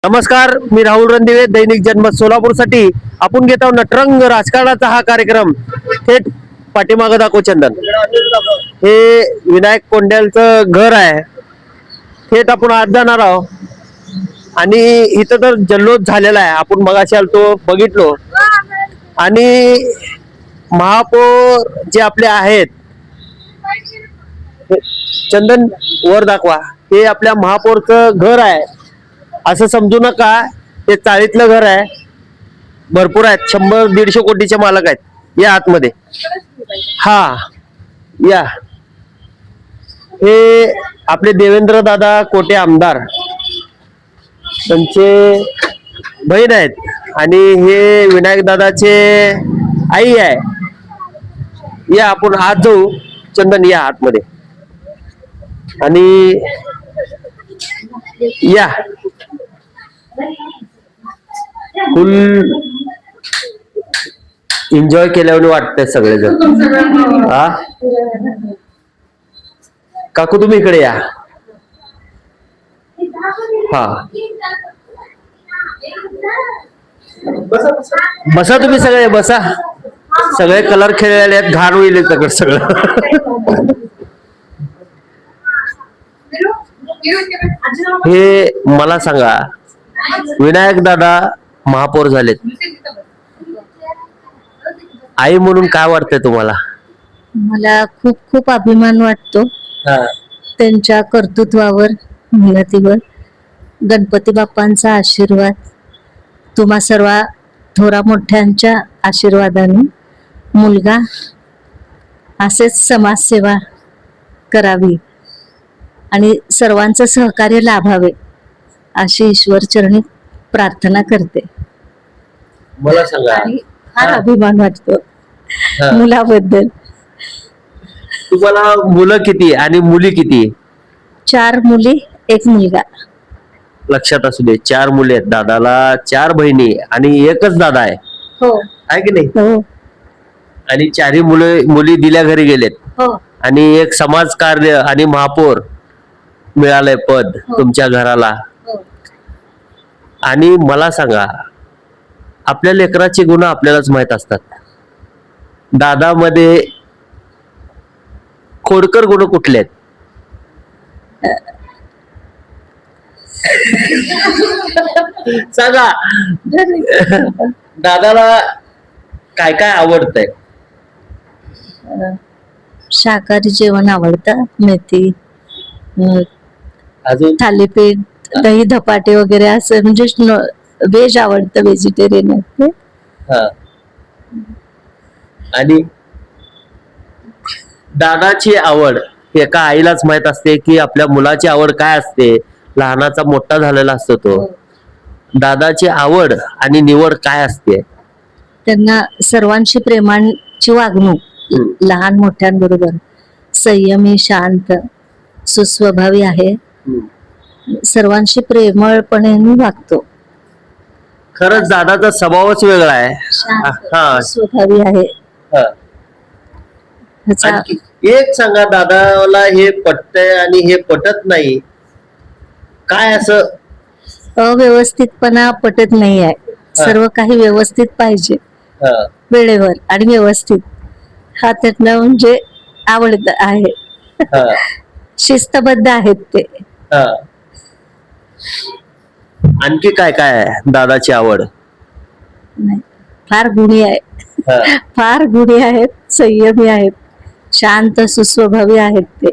नमस्कार, मी राहुल रणदिवे, दैनिक जनमत सोलापूरसाठी आपण घेत आहोत नटरंग राजकारणाचा हा कार्यक्रम. थेट पाठीमागं दाखव चंदन, हे विनायक कोंड्यालचं घर आहे. थेट आपण आज जाणार आहोत आणि इथं तर जल्लोष झालेला आहे. आपण मगाशी आलतो, बघितलो. आणि महापौर जे आपले आहेत, चंदन वर दाखवा, हे आपल्या महापौरचं घर आहे असं समजू नका. हे चाळीतलं घर आहे. भरपूर आहेत, 100-150 कोटीचे मालक आहेत या आतमध्ये. हा या, हे आपले देवेंद्र दादा कोटे आमदार, त्यांचे बहीण आहेत आणि हे विनायक दादाचे आई आहे. या आपण आत जाऊ. चंदन या आतमध्ये आणि या. फुल एन्जॉय केल्यावर वाटतंय सगळेजण. हा काकू, तुम्ही इकडे या. हा, बसा तुम्ही सगळे, बसा. सगळे कलर खेळलेले आहेत, घाण होईल सगळं. हे मला सांगा, विनायक दादा महापौर झालेत, आई म्हणून काय वाटतंय तुम्हाला? मला खूप खूप अभिमान वाटतो त्यांच्या कर्तृत्वावर, मेहनतीवर. गणपती बाप्पांचा आशीर्वाद, तुम्हा सर्व थोरा मोठ्यांच्या आशीर्वादाने मुलगा असेच समाजसेवा करावी आणि सर्वांचं सहकार्य लाभावे अशी ईश्वरचरणी प्रार्थना करते. मला सांगा, फार अभिमान वाटतो मुलाबद्दल. तुम्हाला मुलं किती आणि मुली किती? 4 मुली, 1 मुलगा. लक्षात असू दे, 4 मुली आहेत दादाला, 4 बहिणी आणि एकच दादा आहे. हो, आहे की नाही? हो, आणि 4ही मुली दिल्या घरी गेलेत. हो. आणि एक समाज कार्य आणि महापौर मिळालंय पद तुमच्या घराला. आणि मला सांगा, आपल्या लेकराची गुण आपल्यालाच माहित असतात. दादामध्ये खोडकर गुण कुठले आहेत? सांगा. दादाला काय काय आवडतंय? शाकाहारी जेवण आवडतं, मेथी, अजून थालीपीठ, दही धपाटे वगैरे असं, म्हणजे व्हेज आवडतं, व्हेजिटेरियन आहे. आणि दादाची आवड एका आईलाच माहित असते की आपल्या मुलाची आवड काय असते. लहानाचा मोठा झालेला असतो तो. दादाची आवड आणि निवड काय असते? त्यांना सर्वांशी प्रेमाची वागणूक, लहान मोठ्यांबरोबर संयमी, शांत, सुस्वभावी आहे. सर्वांशी प्रेमळपणे वागतो. खरंच दादाचा स्वभावच वेगळा आहे. शांत, स्वभावी आहे. आणखी एक सांगा, दादाला हे पटतंय आणि हे पटत नाही, काय असं? अव्यवस्थितपणा पटत नाही आहे. सर्व काही व्यवस्थित पाहिजे, वेळेवर आणि व्यवस्थित. हा त्यातनं म्हणजे आवडत आहे. शिस्तबद्ध आहेत ते. आणखी काय काय आहे दादाची आवड? फार गुणी आहे, फार गुणी आहेत, संयमी आहेत, शांत सुस्वभावी आहेत. ते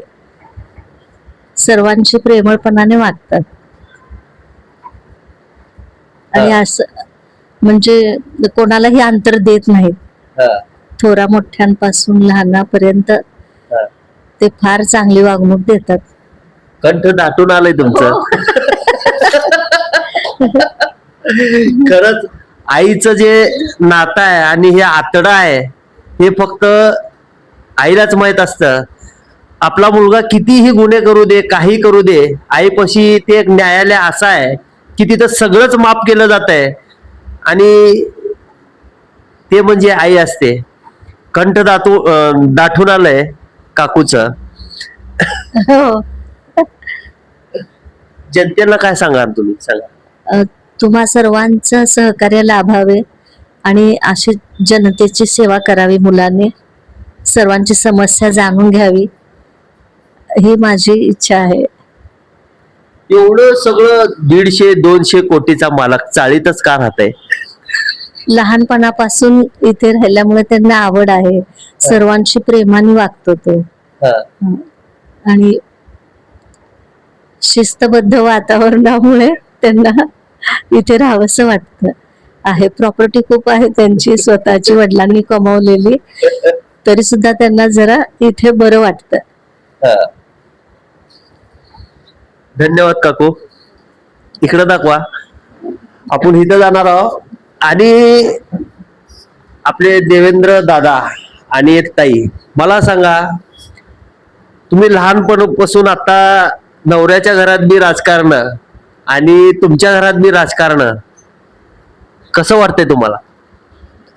सर्वांशी प्रेमळपणाने वागतात. आणि असं म्हणजे कोणालाही अंतर देत नाहीत. थोरा मोठ्यांपासून लहानापर्यंत ते फार चांगली वागणूक देतात. कंठ दाटून आलंय तुमचं. खरंच आईचं जे नातं आहे आणि हे आतडं आहे, हे फक्त आईलाच माहित असतं. आपला मुलगा कितीही गुन्हे करू दे, काही करू दे, आईपाशी ते एक न्यायालय असं आहे की तिथं सगळंच माफ केलं जात आहे. आणि ते म्हणजे आई असते. कंठ दाटून आलंय काकूच. जनतेला काय सांगा तुम्ही? सांगा. तुम्हा सर्वांचं सहकार्य लाभावे आणि अशी जनतेची सेवा करावी मुलाने, सर्वांची समस्या जाणून घ्यावी ही माझी इच्छा आहे. एवढं सगळं 150-200 कोटीचा मालक चाळीतच का राहतंय? लहानपणापासून इथे राहिल्यामुळे त्यांना आवड आहे. सर्वांशी प्रेमाने वागतो तो आणि शिस्तबद्ध वातावरणामुळे त्यांना इथे राहावंसं वाटतं आहे. प्रॉपर्टी खूप आहे त्यांची स्वतःची, वडिलांनी कमावलेली, तरी सुद्धा त्यांना जरा इथे बरं वाटतं. धन्यवाद काकू. इकडे दाखवा. आपण इथं जाणार आहोत आणि आपले देवेंद्र दादा आणि एक ताई, मला सांगा, तुम्ही लहानपणापासून आता नवऱ्याच्या घरात बी राजकारण आणि तुमच्या घरात बी राजकारण, कसं वाटतंय तुम्हाला?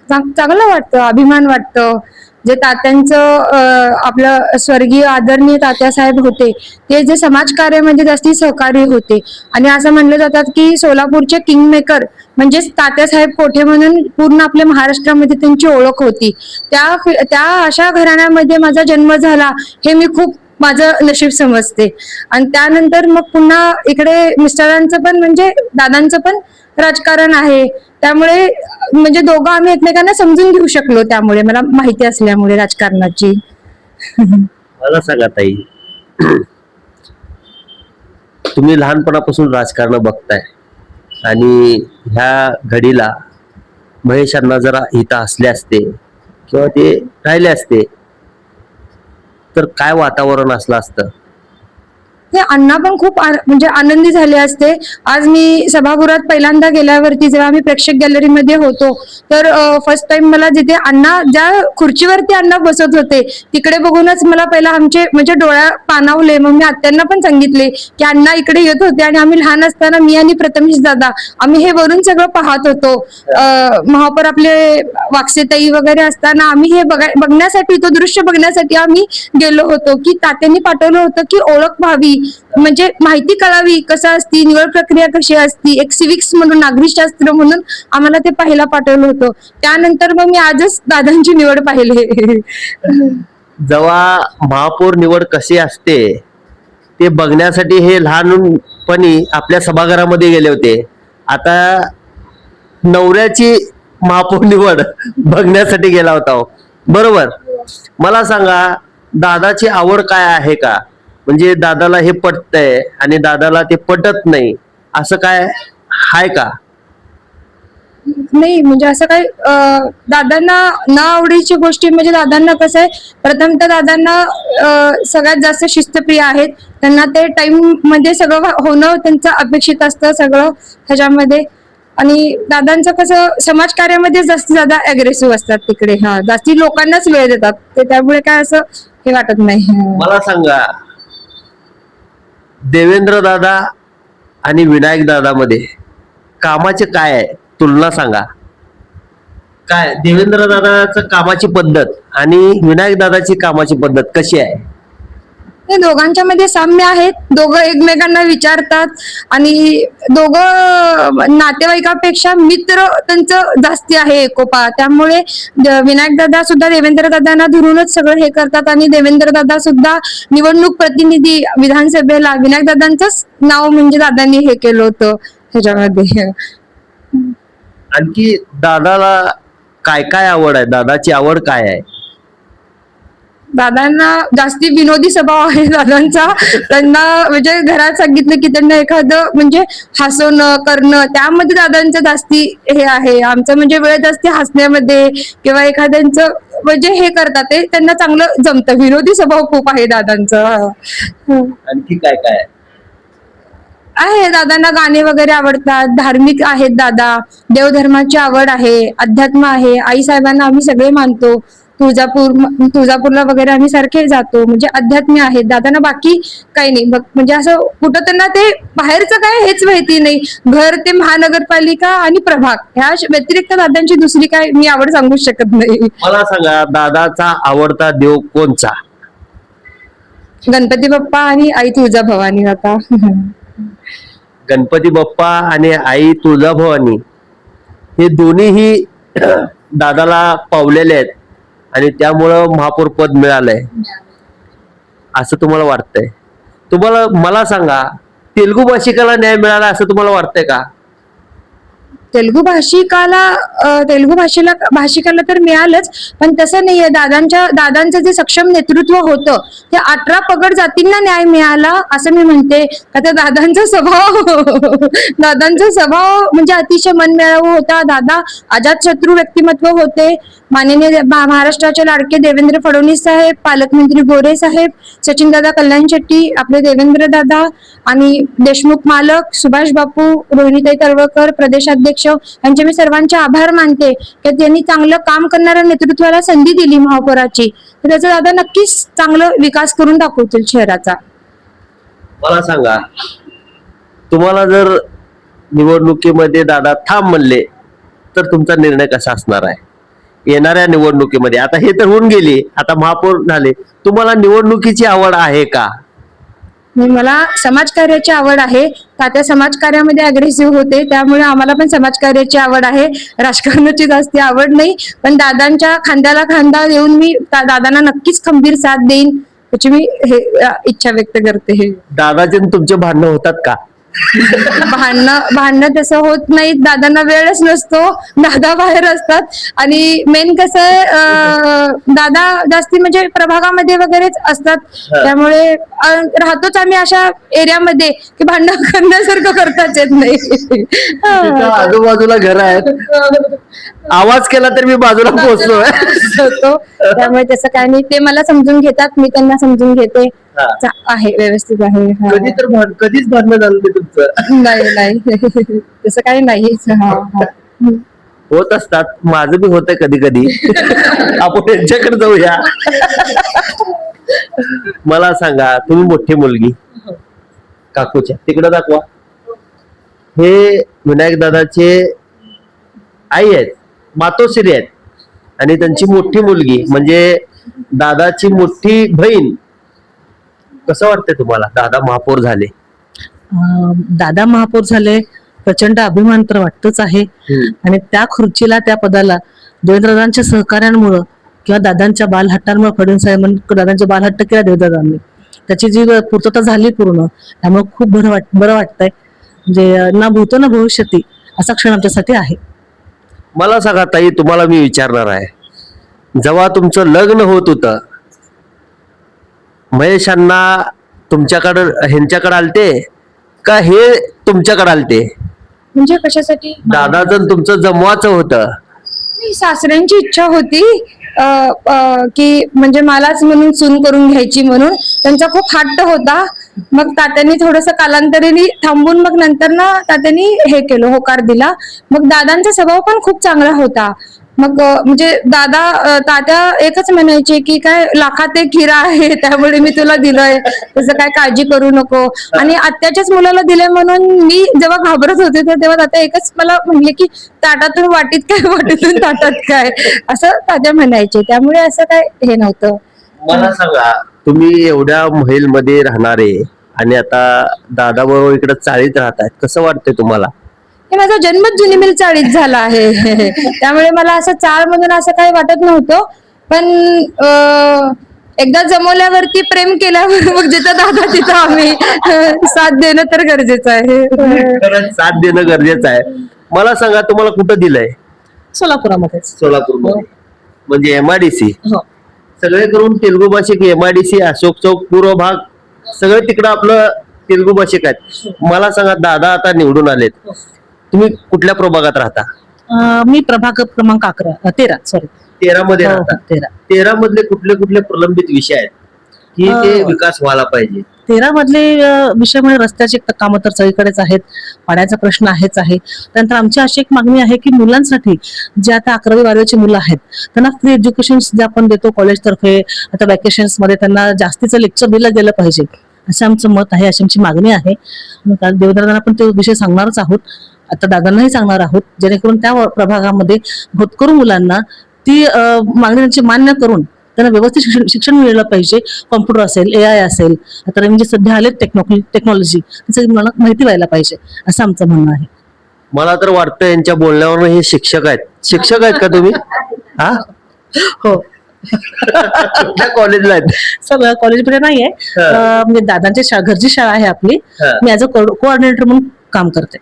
चांगलं वाटतं, अभिमान वाटतं. जे तात्यांचं आपलं स्वर्गीय आदरणीय तात्यासाहेब होते, ते जे समाजकार्यामध्ये जास्ती सहकारी होते आणि असं म्हणलं जातात की सोलापूरचे किंगमेकर म्हणजेच तात्यासाहेब कोठे म्हणून पूर्ण आपल्या महाराष्ट्रामध्ये त्यांची ओळख होती. त्या अशा घराण्यामध्ये माझा जन्म झाला हे मी खूप माझं नशीब समजते. आणि त्यानंतर मग पुन्हा इकडे मिस्टरांचं पण म्हणजे दादांचं पण राजकारण आहे, त्यामुळे म्हणजे दोघं आम्ही एकमेकांना समजून घेऊ शकलो, त्यामुळे मला माहिती असल्यामुळे राजकारणाची. मला सांगा ताई, तुम्ही लहानपणापासून राजकारण बघताय आणि ह्या घडीला महेशांना जरा इथं असले असते किंवा ते राहिले असते तर काय वातावरण असलं असतं? ते अण्णा पण खूप म्हणजे आनंदी झाले असते. आज मी सभागृहात पहिल्यांदा गेल्यावरती जेव्हा आम्ही प्रेक्षक गॅलरीमध्ये होतो तर फर्स्ट टाइम मला जिथे अण्णा ज्या खुर्चीवरती अण्णा बसत होते तिकडे बघूनच मला पहिला आमचे म्हणजे डोळ्या पाणावले. मग मी आत्यांना पण सांगितले की अण्णा इकडे येत होते आणि आम्ही लहान असताना मी आणि प्रथमेश दादा आम्ही हे वरून सगळं पाहत होतो. महापौर आपले वाकसेताई वगैरे असताना आम्ही हे बघण्यासाठी, तो दृश्य बघण्यासाठी आम्ही गेलो होतो की तात्यांनी पाठवलं होतं की ओळख व्हावी, म्हणजे माहिती कळावी कसं असती, निवड प्रक्रिया कशी असती, एक सिविक्स म्हणून, नागरिकशास्त्र म्हणून आम्हाला ते पाहायला पाठवलं होतं. त्यानंतर मग मी आजच दादांची निवड पाहिली. जेव्हा महापौर निवड कशी असते ते बघण्यासाठी हे लहानपणी आपल्या सभागृहामध्ये गेले होते. आता नवऱ्याची महापौर निवड बघण्यासाठी गेला होता, बरोबर? मला सांगा, दादाची आवड काय आहे का? म्हणजे दादाला हे पटतंय आणि दादाला ते पटत नाही असं काय आहे का? नाही, म्हणजे असं काही दादांना न आवडीची गोष्टी म्हणजे दादांना कसं आहे, प्रथमतः दादांना सगळ्यात जास्त शिस्तप्रिय आहेत. त्यांना ते टाइम मध्ये सगळं होणं त्यांचं अपेक्षित असतं सगळं ह्याच्यामध्ये. आणि दादांचं कसं समाजकार्यामध्ये जास्तीत जास्त अग्रेसिव्ह असतात तिकडे. जास्ती लोकांनाच वेळ देतात ते, त्यामुळे काय असं हे वाटत नाही. मला सांगा, देवेंद्र दादा आणि विनायक दादा मध्ये कामाचे काय आहे तुलना सांगा. काय देवेंद्र दादाचं कामाची पद्धत आणि विनायक दादाची कामाची पद्धत कशी आहे? हे दोघांच्या मध्ये साम्य आहेत. दोघं एकमेकांना विचारतात आणि दोघं नातेवाईकापेक्षा मित्र त्यांचं जास्ती आहे, एकोपा. त्यामुळे विनायक दादा सुद्धा देवेंद्र दादांना धरूनच सगळं हे करतात आणि देवेंद्र दादा सुद्धा निवडणूक प्रतिनिधी विधानसभेला विनायक दादांचंच नाव म्हणजे दादांनी हे केलं होतं ह्याच्यामध्ये. आणखी दादाला काय काय आवड आहे? दादाची आवड काय आहे? दादांना जास्ती विनोदी स्वभाव आहे दादांचा. त्यांना म्हणजे घरात सांगितलं की त्यांना एखादं म्हणजे हसवणं करणं, त्यामध्ये दादांचं जास्ती हे आहे. आमचं म्हणजे वेळ जास्ती हसण्यामध्ये किंवा एखाद्यांचं म्हणजे हे करतात, ते त्यांना चांगलं जमतं. विनोदी स्वभाव खूप आहे दादांचा. आणखी काय काय आहे? दादांना गाणे वगैरे आवडतात, धार्मिक आहेत दादा, देवधर्माची आवड आहे, अध्यात्म आहे. आई साहेबांना आम्ही सगळे मानतो. तुळजापूरला वगैरे आम्ही सारखे जातो, म्हणजे अध्यात्मी आहेत दादांना. बाकी काही नाही बघ, म्हणजे असं कुठं त्यांना ते बाहेरचं काय हेच माहिती नाही. घर, ते महानगरपालिका आणि प्रभाग, ह्या व्यतिरिक्त दादांची दुसरी काय मी आवड सांगू शकत नाही. मला सांगा, दादाचा आवडता देव कोणचा? गणपती बाप्पा आणि आई तुळजाभवानी. आता गणपती बाप्पा आणि आई तुळजाभवानी हे दोन्हीही दादाला पावलेले आहेत आणि त्यामुळं महापौर पद मिळालंय असं तुम्हाला वाटतंय? तुम्हाला मला सांगा, तेलुगू भाषिकाला न्याय मिळाला असं तुम्हाला वाटतंय का? तेलुगू भाषिकाला तर मिळालंच, पण तसं नाहीये. दादांचं जे सक्षम नेतृत्व होतं ते 18 पगड जातींना न्याय मिळाला असं मी म्हणते. आता दादांचा स्वभाव म्हणजे अतिशय मनमिळावू होता. दादा अजातशत्रू व्यक्तिमत्व होते. माननीय महाराष्ट्राचे लाडके देवेंद्र फडणवीस साहेब, पालकमंत्री गोरे साहेब, सचिन दादा कल्याण शेट्टी, आपले देवेंद्र दादा आणि देशमुख मालक, सुभाष बापू, रोहिणीताई तळवळकर, प्रदेशाध्यक्ष यांचे मी सर्वांचे आभार मानते की त्यांनी चांगलं काम करणाऱ्या नेतृत्वाला संधी दिली महापौराची. तर त्याचा दादा नक्कीच चांगलं विकास करून दाखवतील शहराचा. मला सांगा, तुम्हाला जर निवडणुकीमध्ये दादा थांब म्हणले तर तुमचा निर्णय कसा असणार आहे येणाऱ्या निवडणुकीमध्ये? आता हे तर होऊन गेली, आता महापौर झाले, तुम्हाला निवडणुकीची आवड आहे का? मला समाजकार्याची आवड आहे. तात्या समाजकार्यामध्ये अग्रेसिव्ह होते, त्यामुळे आम्हाला पण समाजकार्याची आवड आहे. राजकारणाची जास्ती आवड नाही, पण दादांच्या खांद्याला खांदा देऊन मी दादांना नक्कीच खंबीर साथ देईन त्याची मी इच्छा व्यक्त करते. दादाचे तुमचे भांडणं होतात का? भांडणं तसं होत नाही. दादांना वेळच नसतो, दादा बाहेर असतात. आणि मेन कसं आहे, दादा जास्ती म्हणजे प्रभागामध्ये वगैरेच असतात, त्यामुळे राहतोच आम्ही अशा एरियामध्ये की भांडण करण्यासारखं करताच येत नाही. आजूबाजूला घर आहेत, आवाज केला तर मी बाजूला पोहोचतो. त्यामुळे तसं काय नाही, ते मला समजून घेतात, मी त्यांना समजून घेते. आहे, व्यवस्थित आहे. कधीच भांडणं झालं नाही तुमचं? नाही तसं काही नाही. होत असतात, माझं बी होतंय कधी कधी. आपण यांच्याकडे जाऊया. मला सांगा, तुम्ही मोठी मुलगी काकूच्या तिकडे दाखवा, हे विनायक दादाचे आई आहेत, मातोश्री आहेत, आणि त्यांची मोठी मुलगी म्हणजे दादाची मोठी बहीण. कसं वाटतंय तुम्हाला दादा महापौर झाले? दादा महापौर झाले, प्रचंड अभिमान तर वाटतच आहे. आणि त्या खुर्चीला, त्या पदाला देवेंद्रदादांच्या सहकार्यांमुळं किंवा दादांच्या बालहट्टांमुळे, फडणवीस साहेबांनी दादांचे बालहट्ट केला देवेंद्रदादांनी, त्याची जी पूर्तता झाली पूर्ण, त्यामुळे खूप बरं वाटतंय. म्हणजे ना भूतो ना भविष्यती असा क्षण आमच्यासाठी आहे. मला सांगा ताई, तुम्हाला मी विचारणार आहे, जेव्हा तुमचं लग्न होत होतं, महेशांना तुमच्याकडं ह्यांच्याकडे आलते का हे तुमच्याकडे आलते? म्हणजे कशासाठी? दादाचं तुमचं जमवाचं होतं? सासऱ्यांची इच्छा होती की म्हणजे मलाच म्हणून सून करून घ्यायची, म्हणून त्यांचा खूप हट्ट होता. मग तात्यांनी थोडस कालांतराने थांबून मग नंतर ना तात्यांनी हे केलं, होकार दिला. मग दादांचा स्वभाव पण खूप चांगला होता. मग म्हणजे तात्या एकच म्हणायचे की काय लाखात एक हिरा आहे, त्यामुळे मी तुला दिलंय, त्याचं काय काळजी करू नको. आणि आत्याच्याच मुलाला दिले म्हणून मी जेव्हा घाबरत होते तेव्हा तात्या एकच मला म्हणले की ताटातून वाटीत काय, वाटीतून ताटात काय, असं तात्या म्हणायचे. त्यामुळे असं काय हे नव्हतं. मला सांगा, तुम्ही एवढ्या महिलमध्ये राहणारे आणि आता दादा बरोबर इकडे चाळीत राहतायत, कसं वाटतंय तुम्हाला? हे माझा जन्मच जुनीमिल चाळीत झाला आहे, त्यामुळे मला असं चाळ म्हणून असं काही वाटत नव्हतं. पण एकदा जमवल्यावरती, प्रेम केल्यावर मग जिथं दादा तिथं आम्ही साथ देणं तर गरजेचं आहे. साथ देणं गरजेचं आहे. मला सांगा, तुम्हाला कुठं दिलंय? सोलापुरामध्ये. सोलापूर म्हणजे MIDC सगळे करून तेलुगू भाषिक, MIDC, अशोक चौक, पूर्व भाग सगळं तिकडं आपलं तेलुगू भाषिक आहेत. मला सांगा, दादा आता निवडून आलेत, तुम्ही कुठल्या प्रभागात राहता? मी प्रभाग क्रमांक 13 मध्ये राहता. 13 मधले कुठले कुठले प्रलंबित विषय आहेत की ते विकास व्हायला पाहिजे? 13 मधले विषय म्हणजे रस्त्याचे कामं तर सगळीकडेच आहेत, पाण्याचा प्रश्न आहेच आहे. त्यानंतर आमची अशी एक मागणी आहे की मुलांसाठी जे आता 11वी 12वीची मुलं आहेत त्यांना फ्री एज्युकेशन जे आपण देतो कॉलेजतर्फे, आता वॅकेशन्स मध्ये त्यांना जास्तीचं लेक्चर दिलं गेलं पाहिजे, असं आमचं मत आहे, अशी आमची मागणी आहे. देवेंद्रदादांना पण तो विषय सांगणारच आहोत, आता दादांनाही सांगणार आहोत, जेणेकरून त्या प्रभागामध्ये होतकरू मुलांना ती मागणी त्यांची मान्य करून त्यांना व्यवस्थित शिक्षण मिळालं पाहिजे. कॉम्प्युटर असेल, AI असेल, आता नवीन जे सध्या आले टेक्नॉलॉजी त्याची मला माहिती व्हायला पाहिजे असं आमचं म्हणणं आहे. मला तर वाटतं यांच्या बोलण्यावर हे शिक्षक आहेत का तुम्ही? हा, हो. कुठल्या कॉलेजला आहेत? सगळं कॉलेजमध्ये नाहीये, म्हणजे दादांच्या घरची शाळा आहे आपली. मी ऍज अ कोऑर्डिनेटर म्हणून काम करते.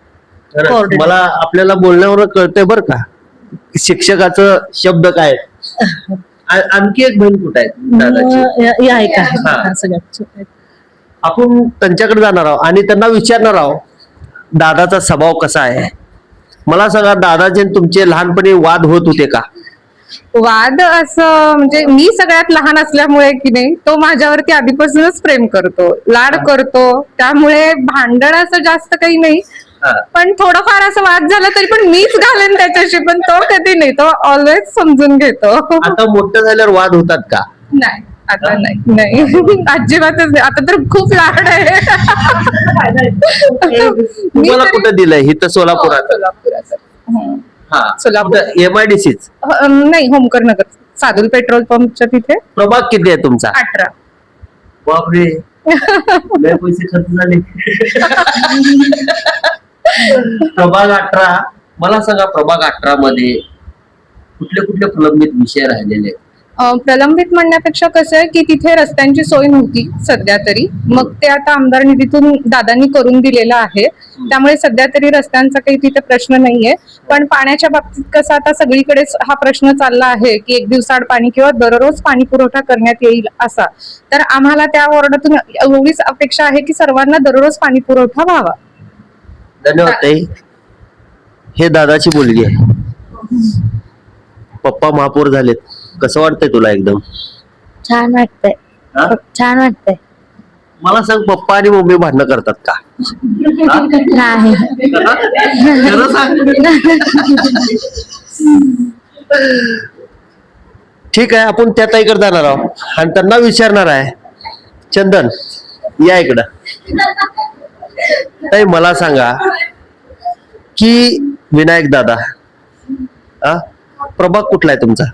खरंच, मला आपल्याला बोलण्यावर कळतंय बरं का शिक्षकाचं शब्द काय आहेत. आणखी एक बहीण कुठे आहे दादाची? या एक आहे हा. सगळ्यात. आपण त्यांच्याकडे जाणार आहोत आणि त्यांना विचारणार आहोत दादाचा स्वभाव कसा आहे. मला सांगा, दादाचे आणि तुमचे लहानपणी वाद होत होते का? वाद असं म्हणजे मी सगळ्यात लहान असल्यामुळे की नाही, तो माझ्यावरती आधीपासूनच प्रेम करतो, लाड करतो, त्यामुळे भांडण असं जास्त काही नाही. पण थोडंफार असं वाद झाला तरी पण मीच घालेन त्याच्याशी, पण तो कधी नाही, तो ऑलवेज समजून घेतो. आता मोठं झाल्यावर वाद होतात का? नाही, आता नाही अजिबातच नाही. आता तर खूप लाड आहे. तुम्हाला कुठं दिलंय? इथं सोलापुरात? सोलापुरात सोलापूर MIDCच? नाही, होमकर नगर, सादुल पेट्रोल पंपच्या तिथे. प्रभाग किती आहे तुमचा? 18. बापरे, लय पैसे खर्च झाले. प्रभाग 18. मला सांगा, प्रभाग 18 मध्ये कुठले कुठले प्रलंबित विषय राहिलेले? प्रलंबित म्हणण्यापेक्षा कसं आहे की तिथे रस्त्यांची सोय नव्हती सध्या तरी, मग ते आता आमदार निधीतून दादांनी करून दिलेलं आहे, त्यामुळे सध्या तरी रस्त्यांचा काही तिथे प्रश्न नाहीये. पण पाण्याच्या बाबतीत कसं आता सगळीकडेच हा प्रश्न चालला आहे की एक दिवसाआड पाणी किंवा दररोज पाणी पुरवठा करण्यात येईल असा. तर आम्हाला त्या वॉर्डातून एवढीच अपेक्षा आहे की सर्वांना दररोज पाणी पुरवठा व्हावा. धन्यवाद ताई. हे दादाची मुलगी आहे. पप्पा महापौर झालेत, कसं वाटतंय तुला? एकदम छान वाटतंय. हा? छान वाटतंय. मला सांग, पप्पा आणि मम्मी भांडणं करतात का? नाही. खरं सांग. ठीक आहे, आपण त्या ताईकडे जाणार आहोत आणि त्यांना विचारणार आहे. चंदन, या इकडं. ताई, मला सांगा की विनायक दादा, प्रभाग कुठला आहे तुमचा?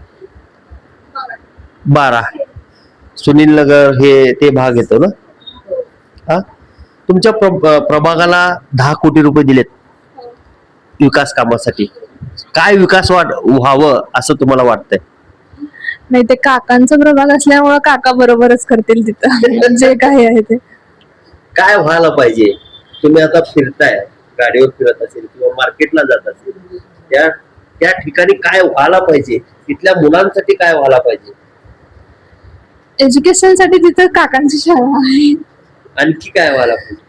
12. सुनील नगर हे ते भाग येतो ना? तुमच्या प्रभागाला 10 कोटी रुपये दिलेत विकास कामासाठी. काय विकास व्हावं असं तुम्हाला वाटतंय? नाही, ते काकांचा प्रभाग असल्यामुळे काका बरोबरच करतील तिथं जे काही आहे ते. काय व्हायला पाहिजे? तुम्ही आता फिरताय, गाडीवर फिरत असेल किंवा मार्केटला जात असेल, त्या ठिकाणी काय व्हायला पाहिजे? तिथल्या मुलांसाठी काय व्हायला पाहिजे? एज्युकेशन साठी तिथं काकांची शाळा आहे. आणखी काय व्हायला पाहिजे?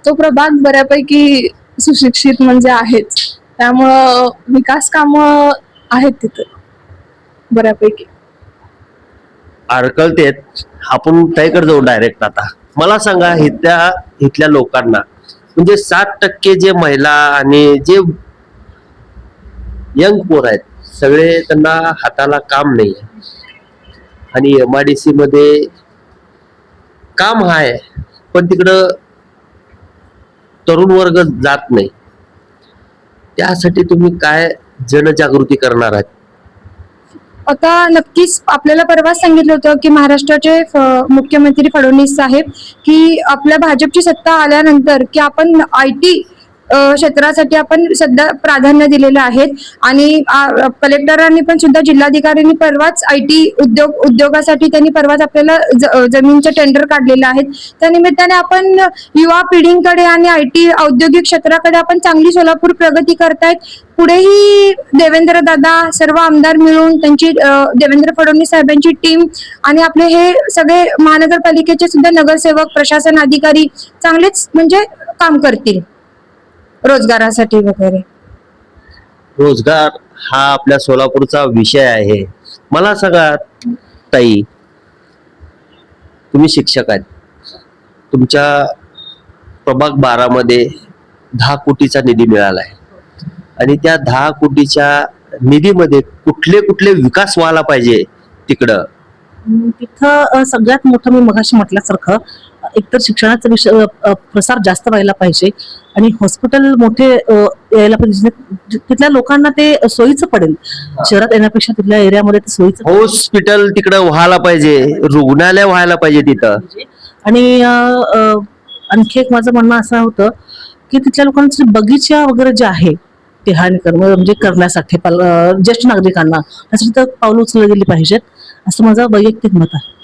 तो प्रभाग बऱ्यापैकी सुशिक्षित म्हणजे आहेच, त्यामुळं विकास कामं आहेत तिथं बऱ्यापैकी. अडकळतेत. आपण त्याकडे जाऊ डायरेक्ट. आता मला सांगा, इथल्या लोकांना म्हणजे 60% जे महिला आणि जे यंग पोर आहेत, सगळे त्यांना हाताला काम नाही आणि MIDC मध्ये काम आहे, पण तिकडं तरुण वर्ग जात नाही. त्यासाठी तुम्ही काय जनजागृती करणार आहात? आता नक्कीच आपल्याला परवा सांगितलं होतं की महाराष्ट्राचे मुख्यमंत्री फडणवीस साहेब की आपल्या भाजपची सत्ता आल्यानंतर की आपण IT क्षेत्रासाठी आपण सध्या प्राधान्य दिलेलं आहे आणि कलेक्टरांनी पण सुद्धा जिल्हाधिकाऱ्यांनी परवाच IT उद्योगासाठी त्यांनी परवाच आपल्याला जमीनचं टेंडर काढलेलं आहे. त्या निमित्ताने आपण युवा पिढींकडे आणि IT औद्योगिक क्षेत्राकडे आपण चांगली सोलापूर प्रगती करतायत. पुढेही देवेंद्र दादा, सर्व आमदार मिळून त्यांची देवेंद्र फडणवीस साहेबांची टीम आणि आपले हे सगळे महानगरपालिकेचे सुद्धा नगरसेवक, प्रशासन अधिकारी चांगलेच म्हणजे काम करतील रोजगारासाठी वगैरे. रोजगार हा आपल्या सोलापूरचा विषय आहे. मला सांगा ताई, तुम्ही शिक्षक आहेत, तुमच्या प्रभाग 12 मध्ये 10 कोटीचा निधी मिळाला आहे आणि त्या 10 कोटीच्या निधीमध्ये कुठले कुठले विकास व्हायला पाहिजे तिकडं तिथं सगळ्यात मोठं मी मगाशी म्हटल्यासारखं एकतर शिक्षणाचा विषय प्रसार जास्त व्हायला पाहिजे आणि हॉस्पिटल मोठे यायला पाहिजे, तिथल्या लोकांना ते सोयीचं पडेल. शहरात येण्यापेक्षा तिथल्या एरियामध्ये ते सोयीचं हॉस्पिटल तिकडे व्हायला पाहिजे, रुग्णालय व्हायला पाहिजे तिथं. पाहिजे. आणि आणखी एक माझं म्हणणं असं होतं की तिथल्या लोकांचे बगीचा वगैरे जे आहे ते म्हणजे करण्यासाठी ज्येष्ठ नागरिकांना त्यासाठी तर पावलं उचलली गेली पाहिजेत, असं माझं वैयक्तिक मत आहे.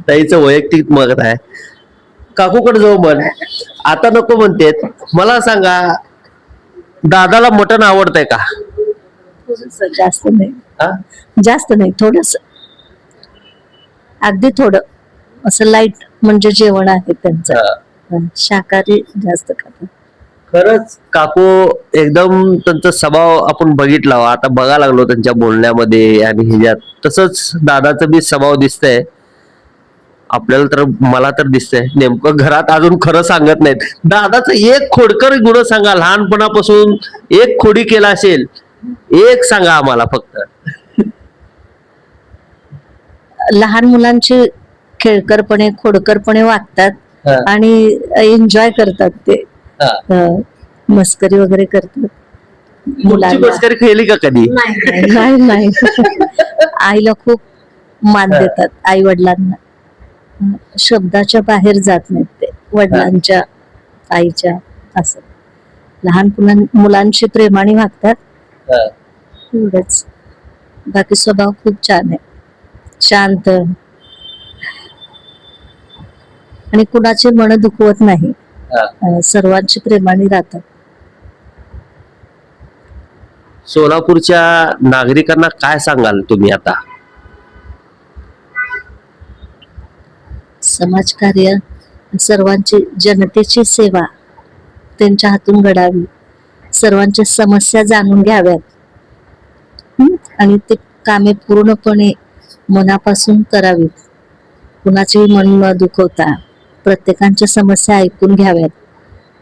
ताईचं वैयक्तिक मत आहे. काकूकडे जाऊ म्हण, आता नको म्हणतेत. मला सांगा, दादाला मटण आवडतंय का? जास्त नाही, हा? जास्त नाही, थोडस, अगदी थोडं असं लाईट म्हणजे जेवण आहे त्यांचं. शाकाहारी जास्त खातात. खरंच काकू एकदम त्यांचा स्वभाव आपण बघितला, आता बघा लागलो त्यांच्या बोलण्यामध्ये आणि ह्याच्यात. तसंच दादाचं बी स्वभाव दिसतंय आपल्याला, तर मला तर दिसतंय. नेमकं घरात अजून खरं सांगत नाहीत. दादाचं एक खोडकर गुण सांगा, लहानपणापासून एक खोडी केला असेल, एक सांगा आम्हाला फक्त. लहान मुलांची खेळकरपणे खोडकरपणे वागतात हा. आणि एन्जॉय करतात ते. हा. मस्करी वगैरे करतात तुमची मुलांना. मस्करी खेळली का कधी? नाही नाही आईला खूप मान देतात, आई वडिलांना. शब्दाच्या बाहेर जात नाहीत ते, वडिलांच्या आईच्या. असं लहान मुलांशी प्रेमाने वागतात, हा. एवढंच. बाकी स्वभाव खूप छान आहे, शांत आणि कुणाचे मन दुखवत नाही. सर्वांची प्रेमाने राहतात. सोलापूरच्या नागरिकांना काय सांगाल तुम्ही आता? समाजकार्य, सर्वांची जनतेची सेवा त्यांच्या हातून घडावी, सर्वांच्या समस्या जाणून घ्याव्यात आणि ते कामे पूर्णपणे मनापासून करावीत. कुणाचेही मन न दुखवता प्रत्येकांच्या समस्या ऐकून घ्याव्यात,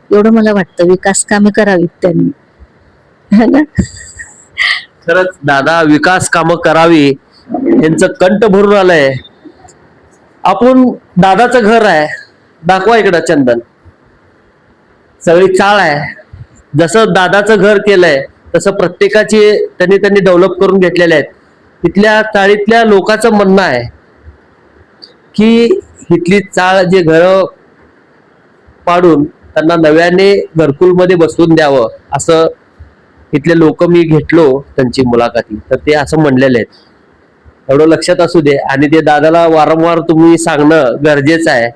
एवढं मला वाटतं. विकास कामे करावीत त्यांनी, है ना? खरंच दादा विकास कामं करावी, त्यांचं कंठ भरून आलंय. आपण दादाचं घर आहे, दाखवा इकडं चंदन. सगळी चाळ आहे. जसं दादाचं घर केलंय तसं प्रत्येकाची त्यांनी डेव्हलप करून घेतलेले आहेत. तिथल्या चाळीतल्या लोकांचं म्हणणं आहे की इथली चाळ जे घर पाडून त्यांना नव्याने घरकुलमध्ये बसवून द्यावं, असं इथले लोक मी घेतलो त्यांची मुलाखती, तर ते असं म्हणलेले आहेत. एवढं लक्षात असू दे. आणि ते दादाला वारंवार तुम्ही सांगणं गरजेचं आहे.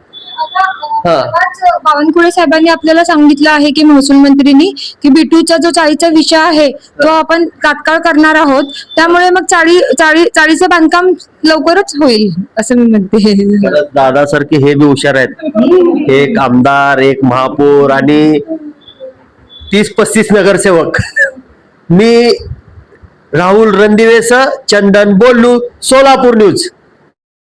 बावनकुळे साहेबांनी आपल्याला सांगितलं आहे की महसूल मंत्रींनी की बिटूचा जो चाळीचा विषय आहे तो आपण तात्काळ करणार आहोत, त्यामुळे मग चाळीचं बांधकाम लवकरच होईल असं मी म्हणते. दादासारखे हे बी हुशार आहेत. एक आमदार, एक महापौर आणि 30-35 नगरसेवक. मी राहुल रणदिवेसह चंदन बोलू, सोलापूर न्यूज.